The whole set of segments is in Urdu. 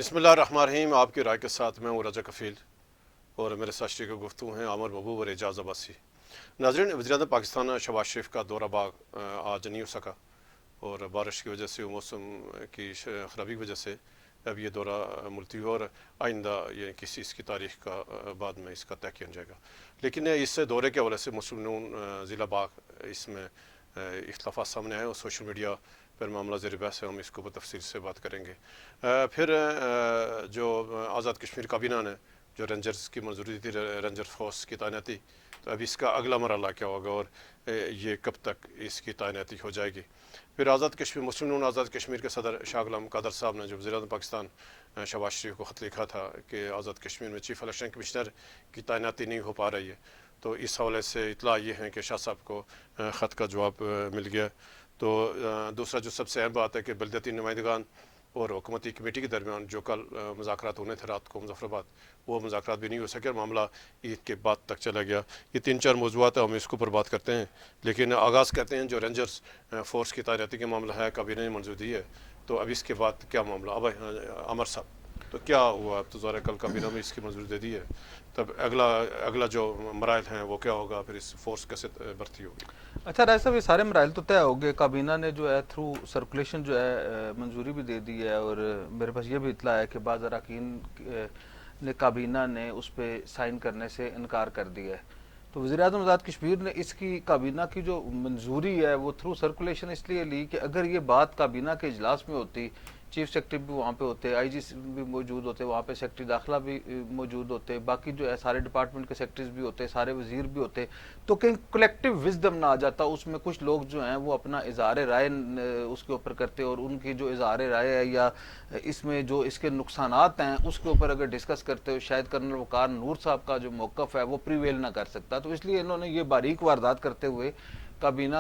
بسم اللہ الرحمن الرحیم. آپ کی رائے کے ساتھ میں ہوں رجا کفیل اور میرے ساتھ شریک گفتگو ہیں عامر محبوب اور اعجاز عباسی. ناظرین، وزیراعظم پاکستان شہباز شریف کا دورہ باغ آج نہیں ہو سکا اور بارش کی وجہ سے موسم کی خرابی کی وجہ سے اب یہ دورہ ملتوی اور آئندہ یہ کسی اس کی تاریخ کا بعد میں اس کا طے کیا جائے گا. لیکن اس دورے کے حوالے سے مسلم نون ضلع باغ اس میں اختلافات سامنے آئے اور سوشل میڈیا پر معاملہ زیر بحث ہے. ہم اس کو تفصیل سے بات کریں گے. پھر جو آزاد کشمیر کابینہ نے جو رینجرز کی منظوری دی تھی، رینجر فورس کی تعیناتی، تو اب اس کا اگلا مرحلہ کیا ہوگا اور یہ کب تک اس کی تعیناتی ہو جائے گی. پھر آزاد کشمیر مسلم نون آزاد کشمیر کے صدر شاہ غلام قادر صاحب نے جو وزیراعظم پاکستان شہباز شریف کو خط لکھا تھا کہ آزاد کشمیر میں چیف الیکشن کمشنر کی تعیناتی نہیں ہو پا رہی ہے، تو اس حوالے سے اطلاع یہ ہے کہ شاہ صاحب کو خط کا جواب مل گیا. تو دوسرا جو سب سے اہم بات ہے کہ بلدیاتی نمائندگان اور حکومتی کمیٹی کے درمیان جو کل مذاکرات ہونے تھے رات کو مظفر آباد، وہ مذاکرات بھی نہیں ہو سکے اور معاملہ عید کے بعد تک چلا گیا. یہ 3-4 موضوعات ہیں، ہم اس کے اوپر بات کرتے ہیں. لیکن آغاز کرتے ہیں جو رینجرز فورس کی تعیناتی کا معاملہ ہے، کابینہ نے منظور دی ہے، تو اب اس کے بعد کیا معاملہ. اب عمر صاحب، تو کیا ہوا؟ اب تو ظاہر کل کابینہ میں اس کی منظوری دے دی ہے، تب اگلا جو مراحل ہیں وہ کیا ہوگا، پھر اس فورس کیسے بھرتی ہوگی؟ اچھا رائے صاحب، یہ سارے مراحل تو طے ہو گئے. کابینہ نے جو ہے تھرو سرکولیشن جو ہے منظوری بھی دے دی ہے، اور میرے پاس یہ بھی اطلاع ہے کہ بعض اراکین نے کابینہ نے اس پہ سائن کرنے سے انکار کر دیا ہے. تو وزیراعظم آزاد کشمیر نے اس کی کابینہ کی جو منظوری ہے وہ تھرو سرکولیشن اس لیے لی کہ اگر یہ بات کابینہ کے اجلاس میں ہوتی، چیف سیکرٹری بھی وہاں پہ ہوتے، آئی جی بھی موجود ہوتے وہاں پہ، سیکرٹری داخلہ بھی موجود ہوتے، باقی جو ہے سارے ڈپارٹمنٹ کے سیکرٹریز بھی ہوتے، سارے وزیر بھی ہوتے، تو کہیں کلیکٹیو وزڈم نہ آ جاتا. اس میں کچھ لوگ جو ہیں وہ اپنا اظہار رائے اس کے اوپر کرتے، اور ان کی جو اظہار رائے ہے یا اس میں جو اس کے نقصانات ہیں اس کے اوپر اگر ڈسکس کرتے ہو، شاید کرنل وقار نور صاحب کا جو موقف ہے وہ پریویل نہ کر سکتا. تو اس لیے انہوں نے یہ باریک واردات کرتے ہوئے کابینہ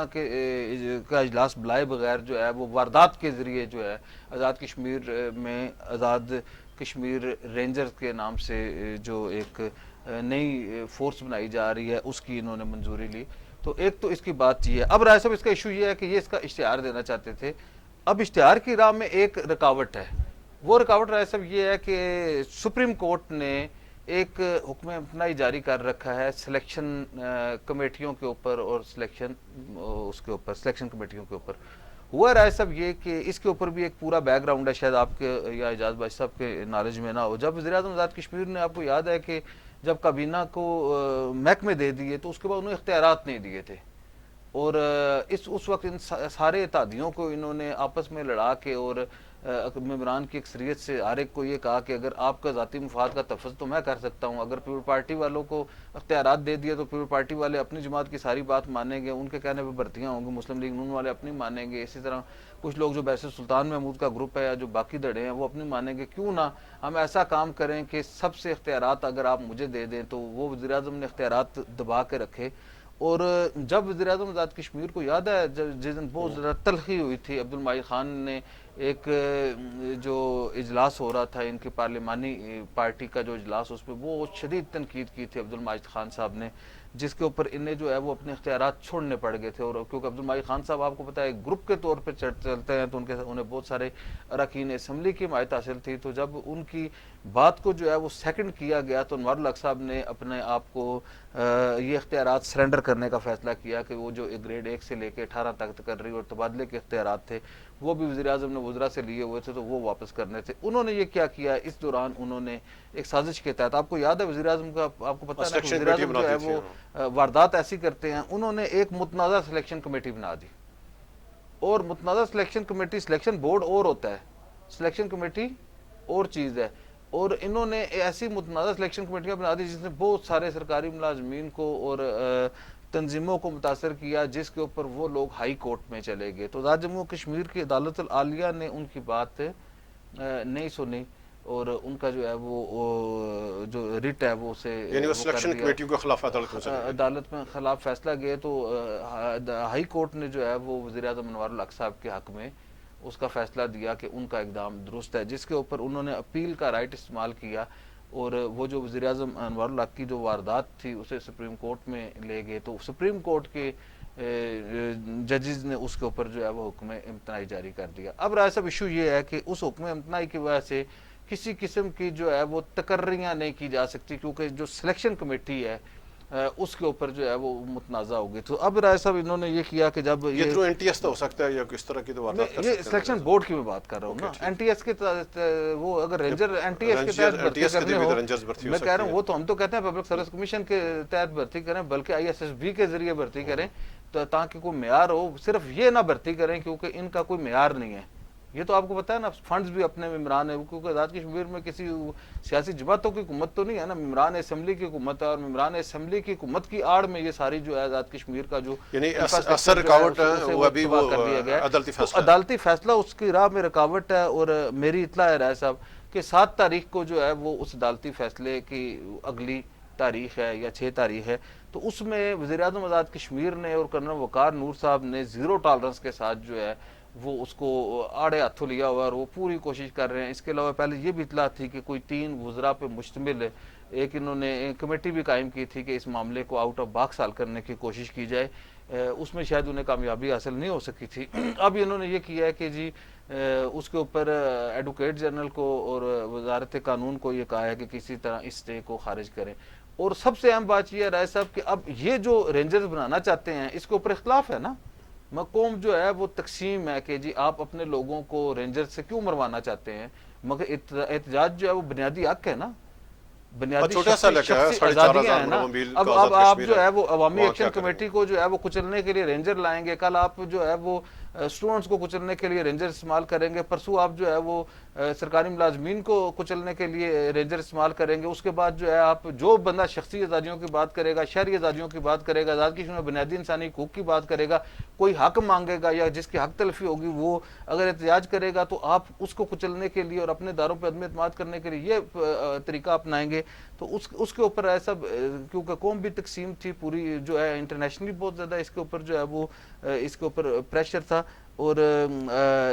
کا اجلاس بلائے بغیر جو ہے وہ واردات کے ذریعے جو ہے آزاد کشمیر میں آزاد کشمیر رینجرز کے نام سے جو ایک نئی فورس بنائی جا رہی ہے اس کی انہوں نے منظوری لی. تو ایک تو اس کی بات یہ ہے. اب رائے صاحب اس کا ایشو یہ ہے کہ یہ اس کا اشتہار دینا چاہتے تھے. اب اشتہار کی راہ میں ایک رکاوٹ ہے. وہ رکاوٹ رائے صاحب یہ ہے کہ سپریم کورٹ نے ایک حکم امتناعی جاری کر رکھا ہے سلیکشن کمیٹیوں کے اوپر اور سلیکشن کمیٹیوں کے اوپر. ہوا رائے صاحب یہ کہ اس کے اوپر بھی ایک پورا بیک گراؤنڈ ہے، شاید آپ کے یا اعجاز بھائی صاحب کے نالج میں نہ ہو. جب وزیراعظم آزاد کشمیر نے، آپ کو یاد ہے کہ جب کابینہ کو محکمے دے دیے تو اس کے بعد انہوں نے اختیارات نہیں دیے تھے، اور اس وقت ان سارے اتحادیوں کو انہوں نے آپس میں لڑا کے اور ممبران کی اکثریت سے ہر ایک کو یہ کہا کہ اگر آپ کا ذاتی مفاد کا تفظ تو میں کر سکتا ہوں، اگر پیپل پارٹی والوں کو اختیارات دے دیے تو پیپل پارٹی والے اپنی جماعت کی ساری بات مانیں گے، ان کے کہنے پہ بھرتیاں ہوں گی، مسلم لیگ نون والے اپنی مانیں گے، اسی طرح کچھ لوگ جو بحث سلطان محمود کا گروپ ہے یا جو باقی دڑے ہیں وہ اپنی مانیں گے. کیوں نہ ہم ایسا کام کریں کہ سب سے اختیارات اگر آپ مجھے دے دیں. تو وہ وزیراعظم نے اختیارات دبا کے رکھے. اور جب وزیراعظم آزاد کشمیر کو یاد ہے جس دن بہت زیادہ تلخی ہوئی تھی، عبد المجید خان نے ایک جو اجلاس ہو رہا تھا ان کی پارلیمانی پارٹی کا جو اجلاس، اس پہ بہت شدید تنقید کی تھی عبد المجید خان صاحب نے، جس کے اوپر انہیں جو ہے وہ اپنے اختیارات چھوڑنے پڑ گئے تھے. اور کیونکہ عبد المجید خان صاحب آپ کو پتہ ہے ایک گروپ کے طور پہ چلتے ہیں، تو انہیں بہت سارے اراکین اسمبلی کی حمایت حاصل تھی. تو جب ان کی بات کو جو ہے وہ سیکنڈ کیا گیا تو انوار الحق صاحب نے اپنے آپ کو یہ اختیارات سرنڈر کرنے کا فیصلہ کیا کہ وہ جو گریڈ 1 سے لے کے 18 تک تقرری اور تبادلے کے اختیارات تھے وہ بھی وزیراعظم نے وزراء سے لیے ہوئے تھے تو وہ واپس کرنے تھے. انہوں نے یہ کیا کیا اس دوران، انہوں نے ایک سازش کے تحت، آپ کو یاد ہے وزیراعظم کا، آپ کو پتہ ہے نا کہ وزیراعظم جو ہے وہ واردات ایسی کرتے ہیں، انہوں نے ایک متنازع سلیکشن کمیٹی بنا دی. اور متنازع سلیکشن کمیٹی، سلیکشن بورڈ اور ہوتا ہے، سلیکشن کمیٹی اور چیز ہے. اور انہوں نے ایسی متنازع سلیکشن کمیٹیاں بنا دی جس نے بہت سارے سرکاری ملازمین کو اور تنظیموں کو متاثر کیا، جس کے اوپر وہ لوگ ہائی کورٹ میں چلے گئے. تو آزاد جموں کشمیر کی عدالت العالیہ نے ان کی بات نہیں سنی اور ان کا جو ہے وہ جو ریٹ ہے وہ اسے یعنی وہ وہ کر سلیکشن دیا، کمیٹیوں کے خلاف عدالت میں چلے گئے. عدالت میں خلاف فیصلہ گئے. تو ہائی کورٹ نے جو ہے وہ وزیراعظم انوار الحق صاحب کے حق میں اس کا فیصلہ دیا کہ ان کا اقدام درست ہے، جس کے اوپر انہوں نے اپیل کا رائٹ استعمال کیا. اور وہ جو وزیراعظم انوار الحق کی جو واردات تھی اسے سپریم کورٹ میں لے گئے. تو سپریم کورٹ کے ججز نے اس کے اوپر جو ہے وہ حکم امتناعی جاری کر دیا. اب رائے صاحب ایشو یہ ہے کہ اس حکم امتناعی کی وجہ سے کسی قسم کی جو ہے وہ تقرریاں نہیں کی جا سکتی، کیونکہ جو سلیکشن کمیٹی ہے اس کے اوپر جو ہے وہ متنازع ہوگی. تو اب رائے صاحب انہوں نے یہ کیا کہ جب یہ تھرو این ٹی ایس تو ہو سکتا ہے یا کس طرح کی تو واردات کر یہ سکتے ہیں؟ سلیکشن بورڈ کی میں بات کر رہا ہوں نا. این ٹی ایس کے وہ اگر رینجر این ٹی ایس کے تحت بھرتی کرنے ہو، میں کہہ رہا ہوں وہ تو ہم تو کہتے ہیں پبلک سروس کمیشن کے تحت بھرتی کریں، بلکہ آئی ایس ایس بی کے ذریعے بھرتی کریں تاکہ کوئی معیار ہو. صرف یہ نہ بھرتی کریں کیونکہ ان کا کوئی معیار نہیں ہے. یہ تو آپ کو پتا ہے نا، فنڈز بھی اپنے ممبران ہیں، کیونکہ آزاد کشمیر میں کسی سیاسی جماعتوں کی حکومت تو نہیں ہے نا، ممبران اسمبلی کی حکومت ہے، اور ممبران اسمبلی کی حکومت کی آڑ میں یہ ساری جو ہے آزاد کشمیر کا جو یعنی اثر رکاوٹ وہ ابھی وہ عدالتی فیصلہ، عدالتی فیصلہ اس کی راہ میں رکاوٹ ہے. اور میری اطلاع ہے رائے صاحب کہ 7 تاریخ کو جو ہے وہ اس عدالتی فیصلے کی اگلی تاریخ ہے یا 6 تاریخ ہے. تو اس میں وزیر اعظم آزاد کشمیر نے اور کرنل وقار نور صاحب نے زیرو ٹالرنس کے ساتھ جو ہے وہ اس کو آڑے ہاتھوں لیا ہوا، اور وہ پوری کوشش کر رہے ہیں. اس کے علاوہ پہلے یہ بھی اطلاع تھی کہ کوئی 3 وزراء پہ مشتمل ایک انہوں نے کمیٹی بھی قائم کی تھی کہ اس معاملے کو آؤٹ آف باکس حل کرنے کی کوشش کی جائے. اس میں شاید انہیں کامیابی حاصل نہیں ہو سکی تھی. اب انہوں نے یہ کیا ہے کہ جی اس کے اوپر ایڈوکیٹ جنرل کو اور وزارت قانون کو یہ کہا ہے کہ کسی طرح اس اسٹے کو خارج کریں. اور سب سے اہم بات یہ ہے رائے صاحب کہ اب یہ جو رینجرز بنانا چاہتے ہیں اس کے اوپر اختلاف ہے نا. قوم جو ہے وہ تقسیم ہے کہ جی آپ اپنے لوگوں کو رینجر سے کیوں مروانا چاہتے ہیں، مگر احتجاج جو ہے وہ بنیادی حق ہے نا، بنیادی شخصی آزادیاں ہیں نا. اب آپ جو ہے وہ عوامی ایکشن کمیٹی کو جو ہے وہ کچلنے کے لیے رینجر لائیں گے، کل آپ جو ہے وہ اسٹوڈنٹس کو کچلنے کے لیے رینجر استعمال کریں گے، پرسوں آپ جو ہے وہ سرکاری ملازمین کو کچلنے کے لیے رینجر استعمال کریں گے. اس کے بعد جو ہے آپ جو بندہ شخصی آزادیوں کی بات کرے گا، شہری آزادیوں کی بات کرے گا، آزاد کشمیر میں بنیادی انسانی حقوق کی بات کرے گا، کوئی حق مانگے گا یا جس کی حق تلفی ہوگی وہ اگر احتجاج کرے گا تو آپ اس کو کچلنے کے لیے اور اپنے داروں پہ عدم اعتماد کرنے کے لیے یہ طریقہ اپنائیں گے. تو اس کے اوپر ایسا کیونکہ قوم بھی تقسیم تھی پوری جو ہے انٹرنیشنلی بہت زیادہ اس کے اوپر جو ہے وہ اس کے اوپر پریشر تھا. اور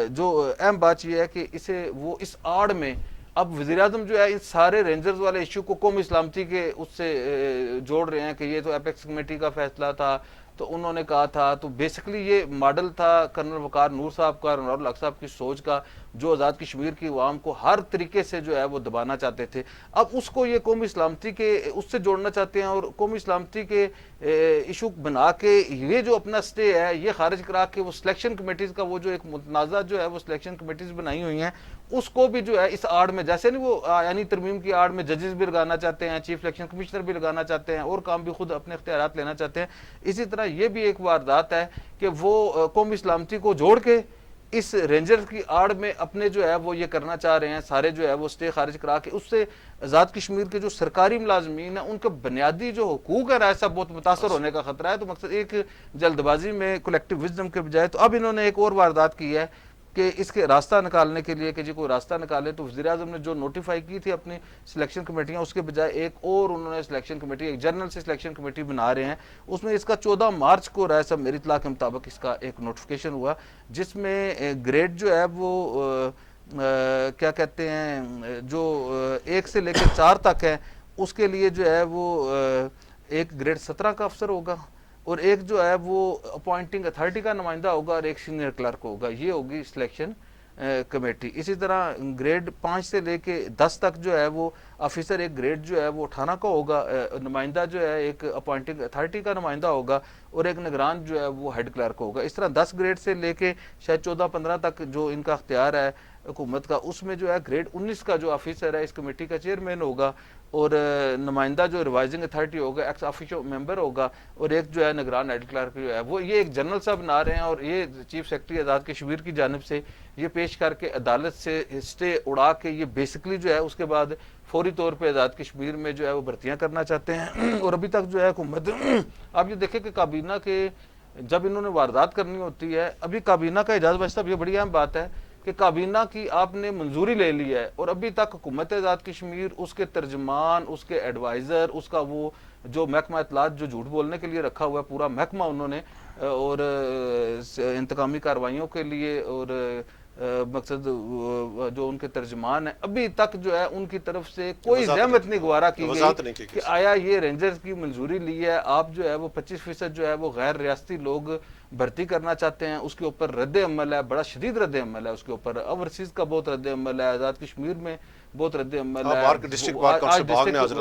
جو اہم بات یہ ہے کہ وہ اس آڑ میں اب وزیر اعظم جو ہے ان سارے رینجرز والے ایشو کو قومی سلامتی کے اس سے جوڑ رہے ہیں کہ یہ تو ایپیکس کمیٹی کا فیصلہ تھا تو انہوں نے کہا تھا. تو بیسکلی یہ ماڈل تھا کرنل وقار نور صاحب کا اور انور الحق صاحب کی سوچ کا، جو آزاد کشمیر کی عوام کو ہر طریقے سے جو ہے وہ دبانا چاہتے تھے. اب اس کو یہ قومی سلامتی کے اس سے جوڑنا چاہتے ہیں اور قومی سلامتی کے ایشو بنا کے یہ جو اپنا سٹے ہے یہ خارج کرا کے وہ سلیکشن کمیٹیز کا وہ جو ایک متنازع جو ہے وہ سلیکشن کمیٹیز بنائی ہوئی ہیں اس کو بھی جو ہے اس آڑ میں، جیسے نہیں وہ یعنی ترمیم کی آڑ میں ججز بھی لگانا چاہتے ہیں، چیف الیکشن کمشنر بھی لگانا چاہتے ہیں اور کام بھی خود اپنے اختیارات لینا چاہتے ہیں. اسی طرح یہ بھی ایک واردات ہے کہ وہ قومی سلامتی کو جوڑ کے اس رینجر کی آڑ میں اپنے جو ہے وہ یہ کرنا چاہ رہے ہیں سارے جو ہے وہ سٹے خارج کرا کے اس سے آزاد کشمیر کے جو سرکاری ملازمین ہیں ان کے بنیادی جو حقوق ہے ایسا بہت متاثر ہونے کا خطرہ ہے. تو مقصد ایک جلد بازی میں کلیکٹیو وزڈم کے بجائے تو اب انہوں نے ایک اور واردات کی ہے کہ اس کے راستہ نکالنے کے لیے کہ جی کوئی راستہ نکالے. تو وزیر اعظم نے جو نوٹیفائی کی تھی اپنی سلیکشن کمیٹیاں اس کے بجائے ایک اور انہوں نے سلیکشن کمیٹی ایک جنرل سے سلیکشن کمیٹی بنا رہے ہیں. اس میں اس کا 14 مارچ کو رائے صاحب میری اطلاع کے مطابق اس کا ایک نوٹیفیکیشن ہوا جس میں گریڈ جو ہے وہ کیا کہتے ہیں جو 1 سے لے کے 4 تک ہے اس کے لیے جو ہے وہ ایک گریڈ 17 کا افسر ہوگا اور ایک جو ہے وہ اپوائنٹنگ اتھارٹی کا نمائندہ ہوگا اور ایک سینئر کلرک ہوگا. یہ ہوگی سلیکشن کمیٹی. اسی طرح گریڈ 5 سے لے کے 10 تک جو ہے وہ آفیسر ایک گریڈ جو ہے وہ 18 کا ہوگا، نمائندہ جو ہے ایک اپوائنٹنگ اتھارٹی کا نمائندہ ہوگا اور ایک نگران جو ہے وہ ہیڈ کلرک ہوگا. اس طرح 10 گریڈ سے لے کے شاید 14-15 تک جو ان کا اختیار ہے حکومت کا اس میں جو ہے گریڈ 19 کا جو آفیسر ہے اس کمیٹی کا چیئرمین ہوگا اور نمائندہ جو ریوائزنگ اتھارٹی ہوگا ایکس آفیشو ممبر ہوگا اور ایک جو ہے نگران ہیڈ کلرک جو ہے وہ یہ ایک جنرل صاحب بنا رہے ہیں. اور یہ چیف سیکرٹری آزاد کشمیر کی جانب سے یہ پیش کر کے عدالت سے اسٹے اڑا کے یہ بیسکلی جو ہے اس کے بعد فوری طور پہ آزاد کشمیر میں جو ہے وہ بھرتیاں کرنا چاہتے ہیں. اور ابھی تک جو ہے حکومت آپ یہ دیکھیں کہ کابینہ کے جب انہوں نے واردات کرنی ہوتی ہے ابھی کابینہ کا اعجاز بھائی صاحب یہ بڑی اہم بات ہے کہ کابینہ کی آپ نے منظوری لے لی ہے اور ابھی تک حکومت آزاد کشمیر اس کے ترجمان اس کے ایڈوائزر اس کا وہ جو محکمہ اطلاعات جو جھوٹ بولنے کے لیے رکھا ہوا ہے پورا محکمہ انہوں نے اور انتقامی کارروائیوں کے لیے اور مقصد جو ان کے ترجمان ہیں ابھی تک جو ہے ان کی طرف سے کوئی زحمت نہیں گوارا کی گئی کہ آیا یہ رینجرز کی منظوری لی ہے آپ جو ہے وہ 25% جو ہے وہ غیر ریاستی لوگ بھرتی کرنا چاہتے ہیں اس کے اوپر رد عمل ہے, بڑا شدید رد عمل ہے اس کے اوپر. اوورسیز کا بہت رد عمل ہے, آزاد کشمیر میں بہت رد عمل ہے.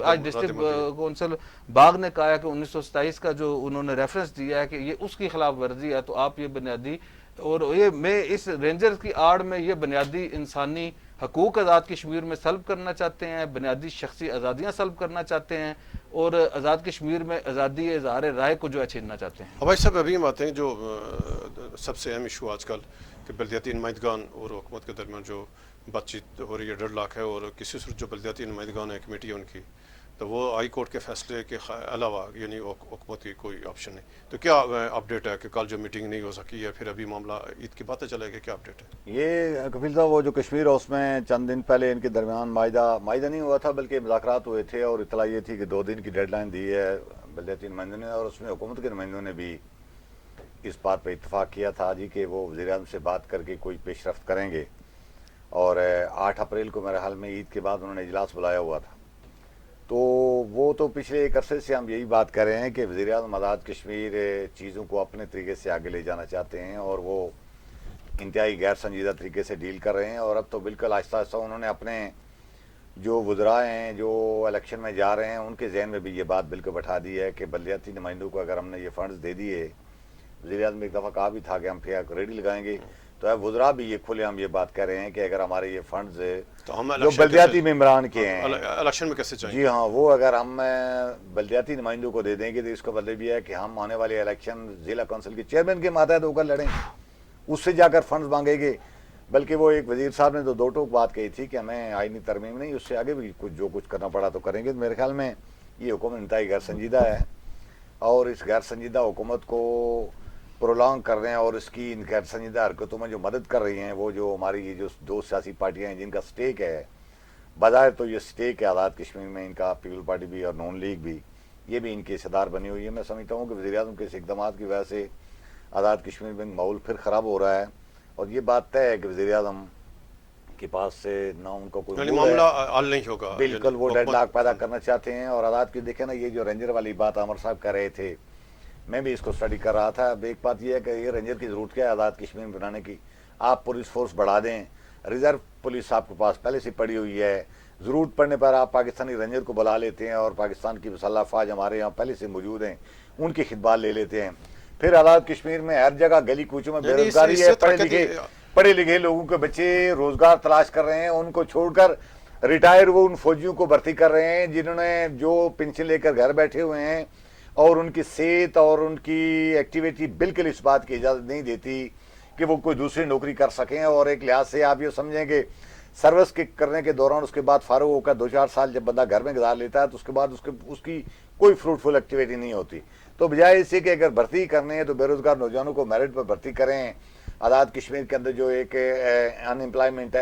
آج ڈسٹرکٹ کونسل باغ نے کہا ہے کہ 1927 کا جو انہوں نے ریفرنس دیا ہے کہ یہ اس کی خلاف ورزی ہے, تو آپ یہ بنیادی اور یہ میں اس رینجر کی آڑ میں یہ بنیادی انسانی حقوق آزاد کشمیر میں سلب کرنا چاہتے ہیں, بنیادی شخصی آزادیاں سلب کرنا چاہتے ہیں, اور آزاد کشمیر میں آزادی اظہار رائے کو جو ہے چھیننا چاہتے ہیں. بھائی صاحب ابھی ہم آتے ہیں جو سب سے اہم ایشو آج کل کہ بلدیاتی نمائندگان اور حکومت کے درمیان جو بات چیت ہو رہی ہے, ڈیڈ لاک ہے, اور کسی صورت جو بلدیاتی نمائندگان ہے کمیٹی ہے ان کی, تو وہ ہائی کورٹ کے فیصلے کے علاوہ یعنی حکومت کی کوئی آپشن نہیں. تو کیا اپڈیٹ ہے کہ کل جو میٹنگ نہیں ہو سکی ہے, پھر ابھی معاملہ عید کی باتیں چلے گی, کیا اپڈیٹ ہے؟ یہ کفیل صاحب وہ جو کشمیر ہاؤس میں چند دن پہلے ان کے درمیان معاہدہ نہیں ہوا تھا بلکہ مذاکرات ہوئے تھے, اور اطلاع یہ تھی کہ 2 دن کی ڈیڈ لائن دی ہے بلدیاتی نمائندوں نے, اور اس میں حکومت کے نمائندوں نے بھی اس بات پہ اتفاق کیا تھا جی کہ وہ وزیر اعظم سے بات کر کے کوئی پیش رفت کریں گے. اور 8 اپریل کو میرے حال میں عید کے بعد انہوں نے اجلاس بلایا ہوا تھا. تو وہ تو پچھلے ایک عرصے سے ہم یہی بات کر رہے ہیں کہ وزیر اعظم آزاد کشمیر چیزوں کو اپنے طریقے سے آگے لے جانا چاہتے ہیں, اور وہ انتہائی غیر سنجیدہ طریقے سے ڈیل کر رہے ہیں. اور اب تو بالکل آہستہ آہستہ انہوں نے اپنے جو وزراء ہیں جو الیکشن میں جا رہے ہیں ان کے ذہن میں بھی یہ بات بالکل بٹھا دی ہے کہ بلدیاتی نمائندوں کو اگر ہم نے یہ فنڈز دے دیے, وزیر اعظم ایک دفعہ کہا بھی تھا کہ ہم پھر ریڈی لگائیں گے, تو اب وزراء بھی یہ کھلے ہم یہ بات کر رہے ہیں کہ اگر ہمارے یہ فنڈز جو بلدیاتی ممبران کے ہیں الیکشن میں کیسے چاہیے, جی ہاں, وہ اگر ہم بلدیاتی نمائندوں کو دے دیں گے تو اس کا مطلب یہ ہے کہ ہم آنے والے الیکشن ضلع کونسل کے چیئرمین کے ماتحت ہو کر لڑیں, اس سے جا کر فنڈز مانگیں گے. بلکہ وہ ایک وزیر صاحب نے تو 2 ٹوک بات کہی تھی کہ ہمیں آئینی ترمیم نہیں, اس سے آگے بھی جو کچھ کرنا پڑا تو کریں گے. میرے خیال میں یہ حکومت انتہائی غیر سنجیدہ ہے, اور اس غیر سنجیدہ حکومت کو پرولانگ کر رہے ہیں, اور اس کی ان غیر سنجیدہ حرکتوں میں جو مدد کر رہی ہیں وہ جو ہماری یہ جو 2 سیاسی پارٹیاں ہیں جن کا سٹیک ہے, بظاہر تو یہ سٹیک ہے آزاد کشمیر میں, ان کا پیپل پارٹی بھی اور نون لیگ بھی, یہ بھی ان کی حصہ دار بنی ہوئی ہے. میں سمجھتا ہوں کہ وزیر اعظم کے اس اقدامات کی وجہ سے آزاد کشمیر میں ماحول پھر خراب ہو رہا ہے, اور یہ بات طے ہے کہ وزیر اعظم کے پاس سے نہ ان کا کوئی معاملہ حل نہیں ہوگا, بالکل وہ ڈیڈ لاک پیدا کرنا چاہتے ہیں. اور آزاد کی دیکھیں نا, یہ جو رینجر والی بات عامر صاحب کر رہے تھے, میں بھی اس کو اسٹڈی کر رہا تھا. اب ایک بات یہ ہے کہ یہ رینجر کی ضرورت کیا ہے آزاد کشمیر میں بنانے کی, آپ پولیس فورس بڑھا دیں, ریزرو پولیس آپ کے پاس پہلے سے پڑی ہوئی ہے, ضرورت پڑنے پر آپ پاکستانی رینجر کو بلا لیتے ہیں, اور پاکستان کی مسلح افواج ہمارے یہاں پہلے سے موجود ہیں, ان کی خدمات لے لیتے ہیں. پھر آزاد کشمیر میں ہر جگہ گلی کوچوں میں بے روزگاری ہے, پڑھے لکھے لوگوں کے بچے روزگار تلاش کر رہے ہیں, ان کو چھوڑ کر ریٹائر وہ ان فوجیوں کو بھرتی کر رہے ہیں جنہوں نے جو پنشن لے کر گھر بیٹھے ہوئے ہیں, اور ان کی صحت اور ان کی ایکٹیویٹی بالکل اس بات کی اجازت نہیں دیتی کہ وہ کوئی دوسری نوکری کر سکیں. اور ایک لحاظ سے آپ یہ سمجھیں کہ سروس کے کرنے کے دوران اس کے بعد فارغ ہو کر 2-4 سال جب بندہ گھر میں گزار لیتا ہے تو اس کے بعد اس کی کوئی فروٹفل ایکٹیویٹی نہیں ہوتی. تو بجائے اس سے کہ اگر بھرتی کرنے ہیں تو بے روزگار نوجوانوں کو میرٹ پر بھرتی کریں. آزاد کشمیر کے اندر جو ایک انمپلائمنٹ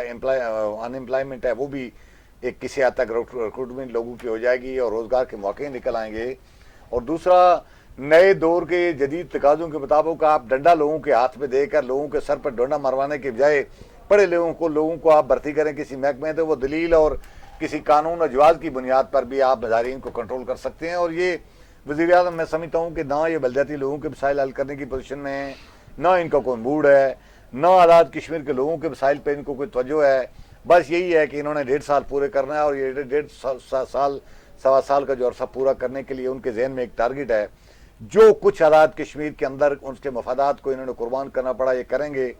ہے وہ بھی ایک کسی حد تک ریکروٹمنٹ لوگوں کی ہو جائے گی, اور روزگار کے موقع نکل آئیں گے. اور دوسرا, نئے دور کے جدید تقاضوں کے مطابق آپ ڈنڈا لوگوں کے ہاتھ میں دے کر لوگوں کے سر پر ڈنڈا مروانے کے بجائے پڑھے لوگوں کو آپ بھرتی کریں کسی محکمے تو وہ دلیل اور کسی قانون اور جواز کی بنیاد پر بھی آپ مظاہرین کو کنٹرول کر سکتے ہیں. اور یہ وزیر اعظم میں سمجھتا ہوں کہ نہ یہ بلدیاتی لوگوں کے مسائل حل کرنے کی پوزیشن میں ہیں, نہ ان کا کوئی موڈ ہے, نہ آزاد کشمیر کے لوگوں کے مسائل پہ ان کو کوئی توجہ ہے. بس یہی ہے کہ انہوں نے 1.5 سال پورے کرنا ہے, اور یہ 1.5 سوا سال کا جو عرصہ پورا کرنے کے لیے ان کے ذہن میں ایک ٹارگٹ ہے. جو کچھ آزاد کشمیر کے اندر ان کے مفادات کو انہوں نے قربان کرنا پڑا یہ کریں گے.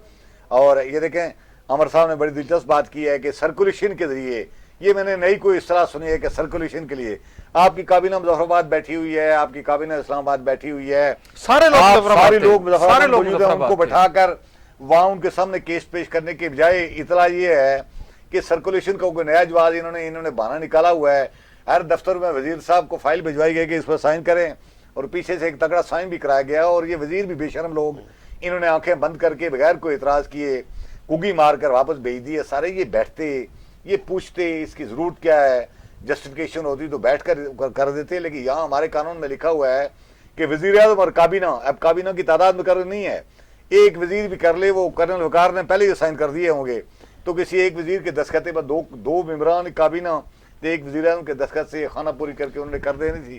اور یہ دیکھیں, عمر صاحب نے بڑی دلچسپ بات کی ہے کہ سرکولیشن کے ذریعے, یہ میں نے نئی کوئی اصطلاح سنی ہے کہ سرکولیشن کے لیے آپ کی کابینہ مظفر آباد بیٹھی ہوئی ہے, آپ کی کابینہ اسلام آباد بیٹھی ہوئی ہے, سارے لوگ مظفر آباد موجود ہیں, ان کو بٹھا کر وہاں ان کے سامنے کیس پیش کرنے کے بجائے اطلاع یہ ہے کہ سرکولیشن کا کوئی نیا جواز انہوں نے بہانہ نکالا ہوا ہے. ہر دفتر میں وزیر صاحب کو فائل بھجوائی گئی کہ اس پر سائن کریں, اور پیچھے سے ایک تگڑا سائن بھی کرایا گیا. اور یہ وزیر بھی بے شرم لوگ, انہوں نے آنکھیں بند کر کے بغیر کوئی اعتراض کیے کگی مار کر واپس بھیج دیے. سارے یہ بیٹھتے, یہ پوچھتے اس کی ضرورت کیا ہے, جسٹیفیکیشن ہوتی تو بیٹھ کر دیتے. لیکن یہاں ہمارے قانون میں لکھا ہوا ہے کہ وزیر اعظم اور کابینہ, اب کابینہ کی تعداد مقرر نہیں ہے, ایک وزیر بھی کر لے, وہ کرنل وقار نے پہلے ہی سائن کر دیے ہوں گے, تو کسی ایک وزیر کے دستخط پر دو ممبران کابینہ ایک وزیر اعظم کے دستخط سے خانہ پوری کر کے انہوں نے کر دینی تھی.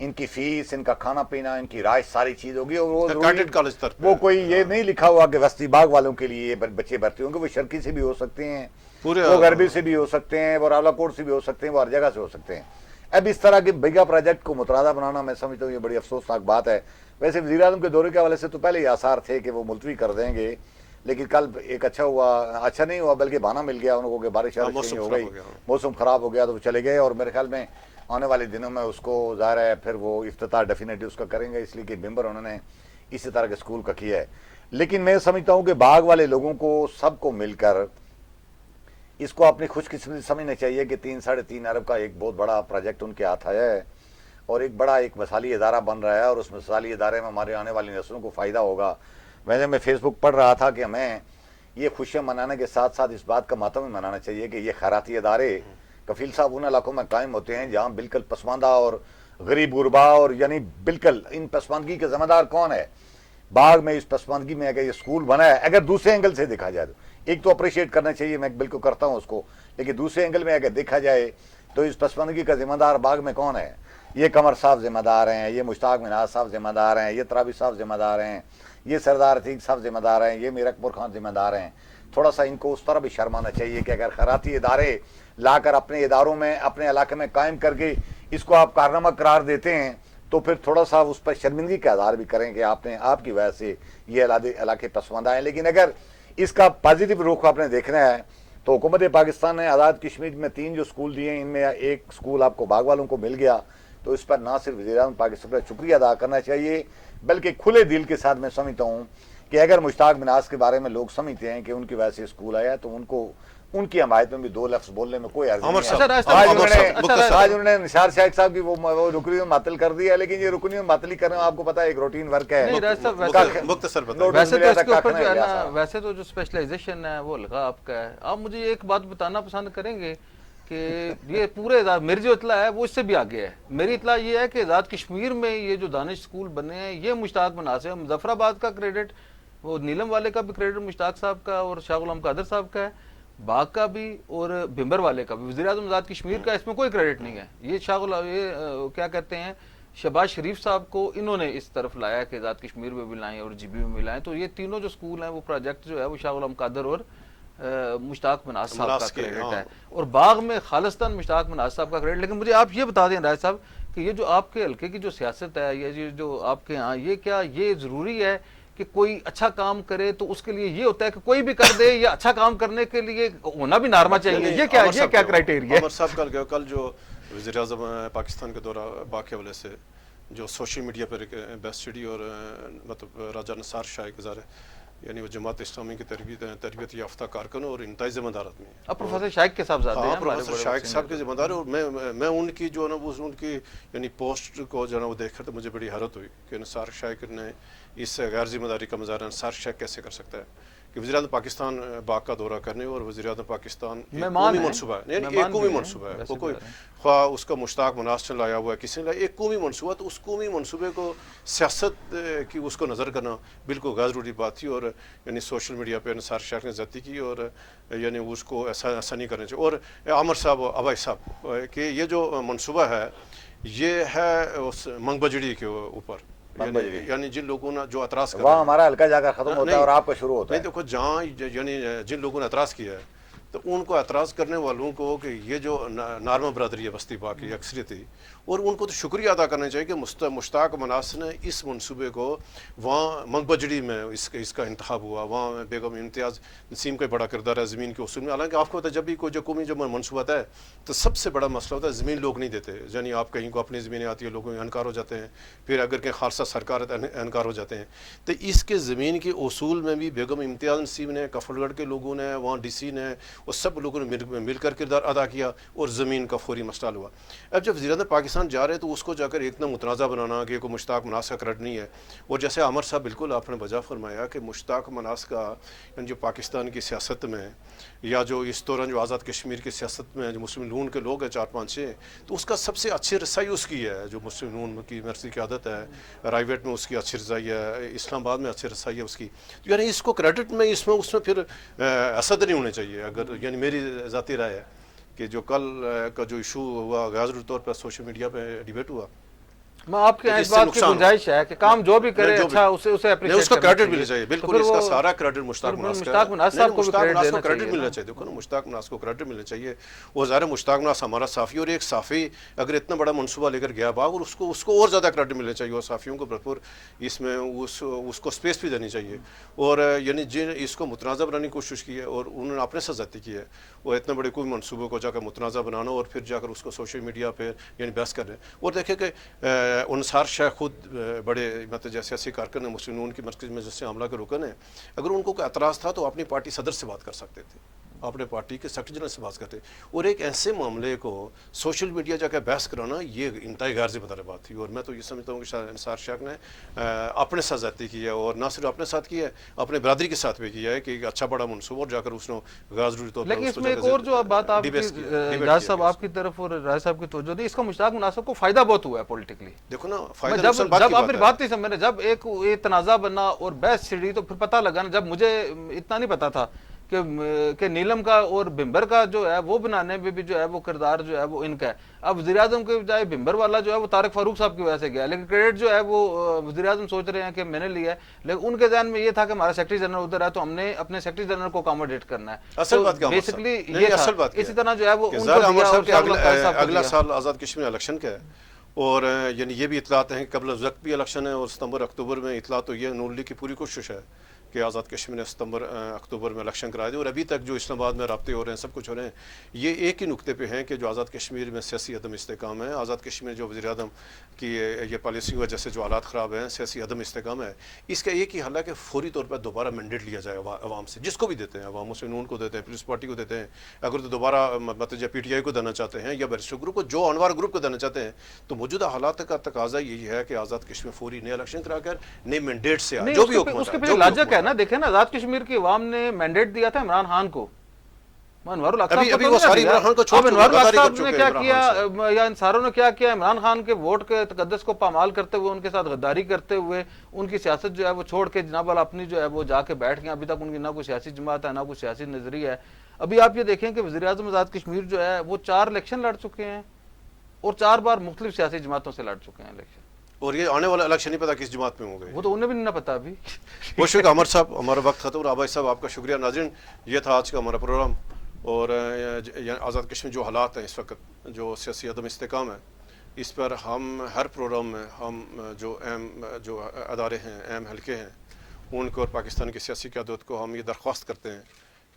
ان کی فیس، ان کا کھانا پینا، ان کی رائش، ساری چیز ہوگی. اور وہ کیڈٹ کالج تر وہ کوئی یہ نہیں لکھا ہوا کہ وسطی باغ والوں کے لیے بچے بھرتی ہوں گے. وہ شرکی سے بھی ہو سکتے ہیں، پورے وہ غربی سے بھی ہو سکتے ہیں، وہ راولا کوٹ سے بھی ہو سکتے ہیں، وہ ہر جگہ سے ہو سکتے ہیں. اب اس طرح کے بیگا پروجیکٹ کو مترادہ بنانا میں سمجھتا ہوں یہ بڑی افسوسناک بات ہے. ویسے وزیر اعظم کے دورے کے حوالے سے تو پہلے ہی آثار تھے کہ وہ ملتوی کر دیں گے، لیکن کل ایک اچھا نہیں ہوا بلکہ بہانہ مل گیا ان کو کہ بارش ہو گئی، موسم خراب ہو گیا تو وہ چلے گئے. اور میرے خیال میں آنے والے دنوں میں اس کو ظاہر ہے پھر وہ افتتاح ڈیفینیٹلی اس کا کریں گے، اس لیے کہ ممبر انہوں نے اسی طرح کے اسکول کا کیا ہے. لیکن میں سمجھتا ہوں کہ باغ والے لوگوں کو سب کو مل کر اس کو اپنی خوش قسمتی سمجھنا چاہیے کہ 3-3.5 ارب کا ایک بہت بڑا پروجیکٹ ان کے ہاتھ آیا ہے اور ایک بڑا ایک مثالی ادارہ بن رہا ہے اور اس مثالی ادارے میں ہمارے آنے والی نسلوں کو فائدہ ہوگا. میں فیس بک پڑھ رہا تھا کہ ہمیں یہ خوشیاں منانے کے ساتھ ساتھ اس بات کا ماتم بھی منانا چاہیے کہ یہ خیراتی ادارے کفیل صاحب ان علاقوں میں قائم ہوتے ہیں جہاں بالکل پسماندہ اور غریب غربا اور یعنی بالکل ان پسماندگی کے ذمہ دار کون ہے. باغ میں اس پسماندگی میں اگر یہ اسکول بنا ہے، اگر دوسرے اینگل سے دیکھا جائے تو ایک تو اپریشیٹ کرنا چاہیے، میں بالکل کرتا ہوں اس کو، لیکن دوسرے اینگل میں اگر دیکھا جائے تو اس پسماندگی کا ذمہ دار باغ میں کون ہے؟ یہ قمر صاحب ذمہ دار ہیں، یہ مشتاق مناز صاحب ذمہ دار ہیں، یہ ترابی صاحب ذمہ دار ہیں، یہ سردار عتیق صاحب ذمہ دار ہیں، یہ میر اکبر خان ذمہ دار ہیں. تھوڑا سا ان کو اس طرح بھی شرمانا چاہیے کہ اگر خیراتی ادارے لا کر اپنے اداروں میں اپنے علاقے میں قائم کر کے اس کو آپ کارنامہ قرار دیتے ہیں تو پھر تھوڑا سا اس پر شرمندگی کا اظہار بھی کریں کہ آپ کی وجہ سے یہ علاقے پسماندہ ہیں. لیکن اگر اس کا پازیٹیو رخ آپ نے دیکھنا ہے تو حکومت پاکستان نے آزاد کشمیر میں 3 جو اسکول دیے ہیں، ان میں ایک اسکول آپ کو باغ والوں کو مل گیا، تو اس پر نہ صرف وزیر اعظم پاکستان کا شکریہ ادا کرنا چاہیے بلکہ کھلے دل کے ساتھ میں سمجھتا ہوں کہ اگر مشتاق مناز کے بارے میں لوگ سمجھتے ہیں کہ ان کی وجہ سے اسکول آیا تو ان کی حمایت میں بھی 2 لفظ بولنے میں کوئی عرض نہیں ہے. آج انہوں نے نثار شاہد صاحب کی وہ رکنی میں معطل کر دی ہے، لیکن یہ رکنی میں معطلی کرنا آپ کو پتا ہے ایک روٹین ورک ہے. ویسے تو جو اسپیشلائزیشن ہے وہ لگا آپ کا ہے. آپ مجھے ایک بات بتانا پسند کریں گے کہ یہ پورے میری جو اطلاع ہے وہ اس سے بھی آگے ہے. میری اطلاع یہ ہے کہ آزاد کشمیر میں یہ جو دانش اسکول بنے ہیں یہ مشتاق مناز ہے. مظفر آباد کا کریڈٹ، وہ نیلم والے کا بھی کریڈٹ مشتاق صاحب کا اور شاہ غلام قادر صاحب کا ہے، باغ کا بھی اور بھمبر والے کا بھی. وزیر اعظم آزاد کشمیر کا اس میں کوئی کریڈٹ نہیں ہے. یہ یہ کیا کہتے ہیں شہباز شریف صاحب کو انہوں نے اس طرف لایا کہ آزاد کشمیر میں بھی لائیں اور جی بی میں بھی لائیں. تو یہ تینوں جو اسکول ہیں وہ پروجیکٹ جو ہے وہ شاہ غلام قادر اور مشتاق مناز صاحب کا کریڈٹ ہے اور باغ میں خالصتاً مشتاق مناز صاحب کا کریڈٹ. لیکن مجھے آپ یہ بتا دیں راج صاحب کہ یہ جو آپ کے حلقے کی جو سیاست ہے یا جو آپ کے یہاں یہ کیا یہ ضروری ہے کہ کوئی اچھا کام کرے تو اس کے لیے یہ ہوتا ہے کہ کوئی بھی کر دے یا اچھا کام کرنے کے لیے ہونا بھی نارما چاہیے؟ یہ کیا کرائٹیریا ہے؟ عمر صاحب کل جو وزیر اعظم پاکستان کے دورہ باغ کے حوالے سے جو سوشل میڈیا پر بیسٹ اسٹڈی اور مطلب راجہ نثار شاہ گزارے، یعنی وہ جماعت اسلامی کی تربیت یافتہ کارکن اور انتہائی ذمہ دار آدمی ہے. اب پروفیسر شائق کے صاحب زیادہ ہیں، پروفیسر شائق صاحب کے ذمہ دار ہے. اور میں ان کی جو ہے نا ان کی یعنی پوسٹ کو جو ہے نا وہ دیکھ کر تو مجھے بڑی حیرت ہوئی کہ نثار شائق نے اس غیر ذمہ داری کا مظاہرہ نثار شائق کیسے کر سکتا ہے کہ وزیر اعظم پاکستان باغ کا دورہ کرنے اور وزیر اعظم پاکستان قومی منصوبہ ہے، یعنی ایک قومی منصوبہ ہے. وہ کوئی خواہ اس کا مشتاق مناز سے لایا ہوا ہے کسی نے ایک قومی منصوبہ، تو اس قومی منصوبے کو سیاست کی اس کو نظر کرنا بالکل غیر ضروری بات تھی. اور یعنی سوشل میڈیا پہ نثار شائق نے زیادتی کی اور یعنی اس کو ایسا نہیں کرنا چاہیے. اور عامر صاحب ابائی صاحب کہ یہ جو منصوبہ ہے یہ ہے اس منگ بجڑی کے اوپر، یعنی جن لوگوں نے جو اعتراض کیا وہاں ہمارا حلقہ جا کر ختم ہوتا ہے اور آپ کا شروع ہوتا ہے. نہیں دیکھو جہاں یعنی جن لوگوں نے اعتراض کیا ہے تو ان کو اعتراض کرنے والوں کو کہ یہ جو نارمل برادری ہے بستی باغ کی اکثریت تھی، اور ان کو تو شکریہ ادا کرنا چاہیے کہ مشتاق مناز نے اس منصوبے کو وہاں منگ بجڑی میں اس کا انتخاب ہوا. وہاں بیگم امتیاز نسیم کا بڑا کردار ہے زمین کے اصول میں. حالانکہ آپ کو پتا ہے جب بھی کوئی جو قومی جو منصوبہ ہے تو سب سے بڑا مسئلہ ہوتا ہے زمین لوگ نہیں دیتے. یعنی آپ کہیں کو اپنی زمینیں آتی ہیں لوگوں انکار ہو جاتے ہیں، پھر اگر کہیں خالصہ سرکار انکار ہو جاتے ہیں. تو اس کے زمین کے اصول میں بھی بیگم امتیاز نسیم نے، کفل گڑھ کے لوگوں نے، وہاں ڈی سی نے اور سب لوگوں نے مل کر کردار ادا کیا اور زمین کا فوری مسئلہ ہوا. اب جب وزیر اعظم پاکستان جا رہے تو اس کو جا کر ایک دم متنازع بنانا کہ کوئی مشتاق مناز کا کریڈٹ نہیں ہے. اور جیسے عامر صاحب بالکل آپ نے بجا فرمایا کہ مشتاق مناز کا جو پاکستان کی سیاست میں یا جو اس دوران جو آزاد کشمیر کی سیاست میں جو مسلم نون کے لوگ ہیں 4-5-6، تو اس کا سب سے اچھی رسائی اس کی ہے جو مسلم نون کی مرضی کی عادت ہے. رائیویٹ میں اس کی اچھی رسائی ہے، اسلام آباد میں اچھی رسائی ہے اس کی. یعنی اس کو کریڈٹ میں اس میں پھر حسد نہیں ہونے چاہیے. اگر یعنی میری ذاتی رائے ہے کہ جو کل کا جو ایشو ہوا غیر ضروری طور پر سوشل میڈیا پہ ڈیبیٹ ہوا میں آپ کے اس اس سے بات کی نقصان گنجائش ہے کہ کام جو بھی کرے اچھا اسے نہیں، اپریشیٹ اس کا کرنا کریڈٹ ملنا چاہیے۔ چاہیے، تو بالکل پھر اس کا وہ سارا کریڈٹ مشتاق مناس کا مشتاق مناس صاحب کو بھی مشتاق کریڈٹ مناس کو دینا کریڈٹ چاہیے ملنا نا۔ چاہیے، دیکھو نا مشتاق مناس کو کریڈٹ ملنا چاہیے۔ وہ ظاہر ہے مشتاق مناس ہمارا صحافی، اور ایک صحافی اگر اتنا بڑا منصوبہ لے کر گیا باغ، اور اس کو اور زیادہ کریڈٹ ملنا چاہیے، اور صحافیوں کو بھرپور اس میں اس کو اسپیس بھی دینی چاہیے، اور یعنی جن اس کو متنازع بنانے کی کوشش کی ہے اور انہوں نے اپنے ساتھ زیادتی کی ہے، وہ اتنے بڑے کوئی منصوبے کو جا کر متنازع بنانا اور پھر جا کر اس کو سوشل میڈیا پہ یعنی بحث کر رہے ہیں۔ اور دیکھیں کہ انصار شاہ خود بڑے مطلب جیسے سیاسی کارکن ہیں، مسلم نون کی مرکز میں جس سے عملہ کے رکن ہیں، اگر ان کو کوئی اعتراض تھا تو اپنی پارٹی صدر سے بات کر سکتے تھے، اپنے پارٹی کے سیکرٹری جنرل سے بات کرتے، اور ایک ایسے معاملے کو سوشل میڈیا جا کے بحث کرانا یہ انتہائی غیر ذمہ دار بات تھی۔ اور میں تو یہ سمجھتا ہوں کہ انصار شاہ نے اپنے ساتھ زیادتی کی ہے، اور نہ صرف اپنے ساتھ کی ہے، اپنے برادری کے ساتھ بھی کیا ہے کہ ایک اچھا بڑا منصوبہ، اور جا کر اس نے غیر ضروری طور پر لیکن اس میں ایک اور جو بات آپ کی اعجاز صاحب آپ کی طرف اور راج صاحب کی توجہ دی، اس کا مشتاق مناس کو فائدہ بہت ہوا ہے پولیٹیکلی۔ دیکھو نا جب فائدہ نقصان بات کی آپ میری بات بات نہیں سمجھ، جب ایک تنازع بنا اور بحث چھڑی تو پھر پتہ لگا نا، جب مجھے اتنا نہیں پتا تھا کہ نیلم کا اور بمبر کا جو ہے وہ بنانے میں بھی جو ہے وہ کردار جو ہے وہ ان کا ہے۔ اب وزیر اعظم کے بجائے بمبر والا جو ہے وہ طارق فاروق صاحب کی وجہ سے گیا، لیکن کریڈٹ جو ہے وہ وزیر اعظم سوچ رہے ہیں کہ میں نے لیا ہے، لیکن ان کے ذہن میں یہ تھا کہ ہمارا سیکرٹری جنرل ادھر ہے تو ہم نے اپنے سیکرٹری جنرل کو اکاموڈیٹ کرنا ہے۔ اصل بات کیا بیسکلی یہ اصل تھا، بات اسی طرح جو ہے وہ ان کو ظاہر دیا اور اگلا سال آزاد کشمیر الیکشن کا ہے، اور یعنی یہ بھی اطلاعات ہیں کہ قبل از وقت بھی الیکشن ہے، اور ستمبر اکتوبر میں اطلاع تو یہ نون لیگ کی پوری کوشش ہے کہ آزاد کشمیر نے ستمبر اکتوبر میں الیکشن کرائے دے، اور ابھی تک جو اسلام آباد میں رابطے ہو رہے ہیں، سب کچھ ہو رہے ہیں، یہ ایک ہی نقطے پہ ہیں کہ جو آزاد کشمیر میں سیاسی عدم استحکام ہے، آزاد کشمیر جو وزیر اعظم کی یہ پالیسی کی وجہ سے جو حالات خراب ہیں، سیاسی عدم استحکام ہے، اس کا ایک ہی حل ہے کہ فوری طور پر دوبارہ مینڈیٹ لیا جائے عوام سے، جس کو بھی دیتے ہیں، عوام سے نون کو دیتے ہیں، پیپلز پارٹی کو دیتے ہیں، اگر تو دوبارہ مطلب پی ٹی آئی کو دینا چاہتے ہیں یا بیرسٹر گروپ کو، جو انوار گروپ کو دینا چاہتے ہیں، تو موجودہ حالات کا تقاضا یہی ہے کہ آزاد کشمیر فوری نئے الیکشن کرا کر نئے مینڈیٹ سے آئے، جو بھی حکومت اس کے پیچھے لاجک ہے نا، دیکھیں نا آزاد کشمیر کی عوام نے مینڈیٹ دیا تھا عمران خان کو، انوار الحق صاحب کو، انوار الحق صاحب نے کیا کیا یا انصاروں نے کیا کیا، عمران خان کے ووٹ کے تقدس کو پامال کرتے ہوئے، ان کے ساتھ غداری کرتے ہوئے، ان کی سیاست جو ہے وہ چھوڑ کے جناب والا اپنی جو ہے وہ جا کے بیٹھ گئے۔ ابھی تک ان کی نہ کوئی سیاسی جماعت ہے، نہ کوئی سیاسی نظریہ ہے۔ ابھی آپ یہ دیکھیں کہ وزیر اعظم آزاد کشمیر جو ہے وہ 4 الیکشن لڑ چکے ہیں، اور 4 بار مختلف سیاسی جماعتوں سے لڑ چکے ہیں الیکشن، اور یہ آنے والا الیکشن نہیں پتا کس جماعت میں ہوں گے، وہ تو انہیں بھی نہیں پتا ابھی۔ بہت شکریہ عمر صاحب، ہمارا وقت ختم، اور آبائی صاحب آپ کا شکریہ۔ ناظرین، یہ تھا آج کا ہمارا پروگرام، اور آزاد کشمیر جو حالات ہیں اس وقت، جو سیاسی عدم استحکام ہے، اس پر ہم ہر پروگرام میں ہم جو اہم جو ادارے ہیں، اہم حلقے ہیں، ان کو اور پاکستان کی سیاسی قیادت کو ہم یہ درخواست کرتے ہیں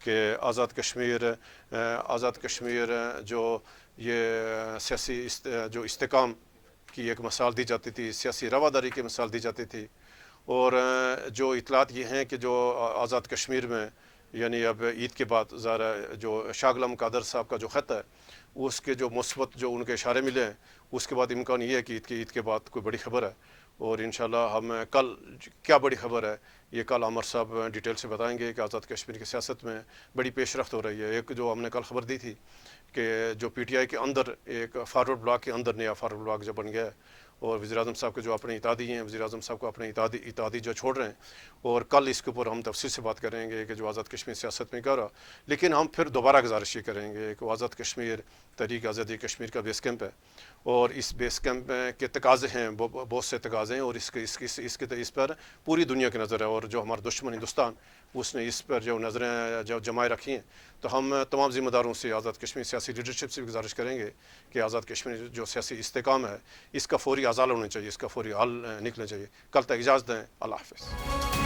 کہ آزاد کشمیر جو یہ سیاسی جو استحکام کی ایک مثال دی جاتی تھی، سیاسی رواداری کی مثال دی جاتی تھی، اور جو اطلاعات یہ ہیں کہ جو آزاد کشمیر میں یعنی اب عید کے بعد ذرا جو شاہ غلام قادر صاحب کا جو خط ہے، اس کے جو مثبت جو ان کے اشارے ملے ہیں، اس کے بعد امکان یہ ہے کہ عید کے بعد کوئی بڑی خبر ہے، اور انشاءاللہ ہم کل کیا بڑی خبر ہے یہ کل عمر صاحب ڈیٹیل سے بتائیں گے کہ آزاد کشمیر کی سیاست میں بڑی پیش رفت ہو رہی ہے۔ ایک جو ہم نے کل خبر دی تھی کہ جو پی ٹی آئی کے اندر ایک فارورڈ بلاک کے اندر نیا فارورڈ بلاک جو بن گیا ہے، اور وزیر اعظم صاحب کے جو اپنے اتحادی ہیں، وزیر اعظم صاحب کو اپنے اتحادی جو چھوڑ رہے ہیں، اور کل اس کے اوپر ہم تفصیل سے بات کریں گے کہ جو آزاد کشمیر سیاست میں کیا رہا، لیکن ہم پھر دوبارہ گزارش یہ کریں گے کہ آزاد کشمیر تحریک آزادی کشمیر کا بیس کیمپ ہے، اور اس بیس کیمپ کے تقاضے ہیں، بہت سے تقاضے ہیں، اور اس پر پوری دنیا کی نظر ہے، اور جو ہمارا دشمن ہندوستان اس نے اس پر جو نظریں جو جمائے رکھی ہیں، تو ہم تمام ذمہ داروں سے آزاد کشمیر سیاسی لیڈرشپ سے بھی گزارش کریں گے کہ آزاد کشمیر جو سیاسی استحکام ہے، اس کا فوری ازالہ ہونا چاہیے، اس کا فوری حل نکلنا چاہیے۔ کل تک اجازت دیں، اللہ حافظ۔